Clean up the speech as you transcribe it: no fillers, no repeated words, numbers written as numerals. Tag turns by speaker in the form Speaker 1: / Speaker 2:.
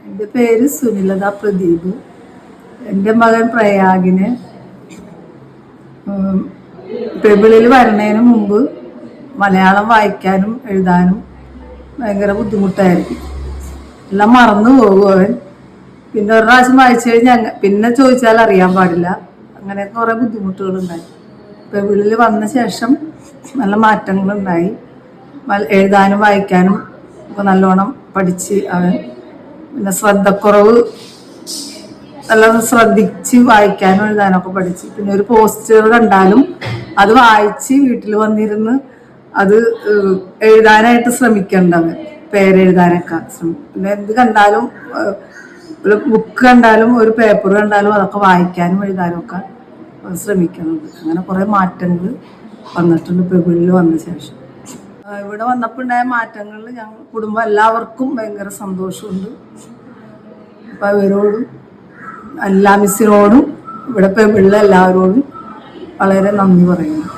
Speaker 1: എൻ്റെ പേര് സുനിലത പ്രദീപ്. എൻ്റെ മകൻ പ്രയാഗിന് പെബിളിൽ വരണതിന് മുമ്പ് മലയാളം വായിക്കാനും എഴുതാനും ഭയങ്കര ബുദ്ധിമുട്ടായിരിക്കും. എല്ലാം മറന്നു പോകും അവൻ. പിന്നെ ഒരു പ്രാവശ്യം വായിച്ചു കഴിഞ്ഞാൽ പിന്നെ ചോദിച്ചാൽ അറിയാൻ പാടില്ല. അങ്ങനെ കുറേ ബുദ്ധിമുട്ടുകളുണ്ടായി. പെബിളിൽ വന്ന ശേഷം നല്ല മാറ്റങ്ങളുണ്ടായി. എഴുതാനും വായിക്കാനും ഒക്കെ നല്ലോണം പഠിച്ച് അവൻ. പിന്നെ ശ്രദ്ധക്കുറവ് എല്ലാം ശ്രദ്ധിച്ച് വായിക്കാനും എഴുതാനൊക്കെ പഠിച്ച്. പിന്നെ ഒരു പോസ്റ്റർ കണ്ടാലും അത് വായിച്ച് വീട്ടിൽ വന്നിരുന്ന് അത് എഴുതാനായിട്ട് ശ്രമിക്കേണ്ടവൻ. പേരെഴുതാനൊക്കെ ശ്രമിക്കും. പിന്നെ എന്ത് കണ്ടാലും ഒരു ബുക്ക് കണ്ടാലും ഒരു പേപ്പർ കണ്ടാലും അതൊക്കെ വായിക്കാനും എഴുതാനും ഒക്കെ ശ്രമിക്കുന്നുണ്ട്. അങ്ങനെ കുറേ മാറ്റങ്ങൾ വന്നിട്ടുണ്ട് പെബിളിൽ വന്ന ശേഷം. ഇവിടെ വന്നപ്പോൾ ഉണ്ടായ മാറ്റങ്ങളിൽ ഞങ്ങൾ കുടുംബം എല്ലാവർക്കും ഭയങ്കര സന്തോഷമുണ്ട്. അപ്പം അവരോടും എല്ലാ മിസ്സിനോടും ഇവിടെ പെബിളിലെ എല്ലാവരോടും വളരെ നന്ദി പറയുന്നു.